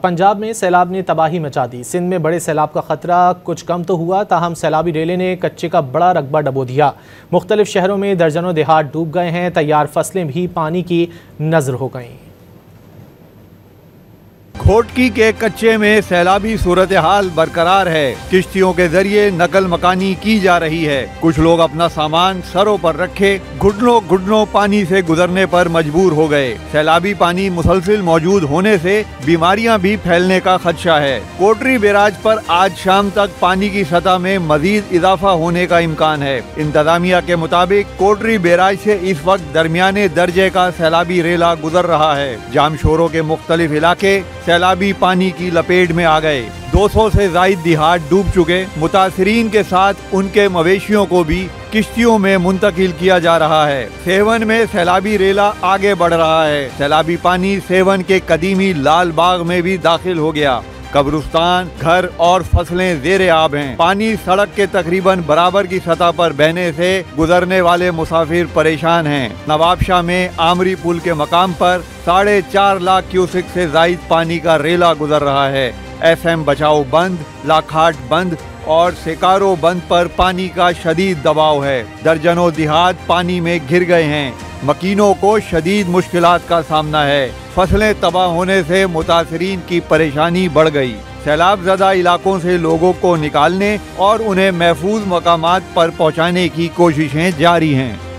پنجاب میں سیلاب نے تباہی مچا دی۔ سندھ میں بڑے سیلاب کا خطرہ کچھ کم تو ہوا، تاہم سیلابی ریلے نے کچے کا بڑا رقبہ ڈبو دیا۔ مختلف شہروں میں درجنوں دیہات ڈوب گئے ہیں، تیار فصلیں بھی پانی کی نذر ہو گئیں۔ گھوٹکی کے کچے میں سیلابی صورتحال برقرار ہے۔ کشتیوں کے ذریعے نقل مکانی کی جا رہی ہے۔ کچھ لوگ اپنا سامان سروں پر رکھے گھٹنوں پانی سے گزرنے پر مجبور ہو گئے۔ سیلابی پانی مسلسل موجود ہونے سے بیماریاں بھی پھیلنے کا خدشہ ہے۔ کوٹری بیراج پر آج شام تک پانی کی سطح میں مزید اضافہ ہونے کا امکان ہے۔ انتظامیہ کے مطابق کوٹری بیراج سے اس وقت درمیانے درجے کا سیلابی ریلا گزر رہا ہے۔ جام شوروں کے مختلف علاقے سیلابی پانی کی لپیٹ میں آ گئے۔ 200 سے زائد دیہات ڈوب چکے۔ متاثرین کے ساتھ ان کے مویشیوں کو بھی کشتیوں میں منتقل کیا جا رہا ہے۔ سیون میں سیلابی ریلا آگے بڑھ رہا ہے۔ سیلابی پانی سیون کے قدیمی لال باغ میں بھی داخل ہو گیا۔ قبرستان، گھر اور فصلیں زیر آب ہیں۔ پانی سڑک کے تقریباً برابر کی سطح پر بہنے سے گزرنے والے مسافر پریشان ہیں۔ نواب شاہ میں آمری پل کے مقام پر 4.5 لاکھ کیوسک سے زائد پانی کا ریلا گزر رہا ہے۔ ایس ایم بچاؤ بند، لاکھاٹ بند اور سیکارو بند پر پانی کا شدید دباؤ ہے۔ درجنوں دیہات پانی میں گر گئے ہیں۔ مکینوں کو شدید مشکلات کا سامنا ہے۔ فصلیں تباہ ہونے سے متاثرین کی پریشانی بڑھ گئی۔ سیلاب زدہ علاقوں سے لوگوں کو نکالنے اور انہیں محفوظ مقامات پر پہنچانے کی کوششیں جاری ہیں۔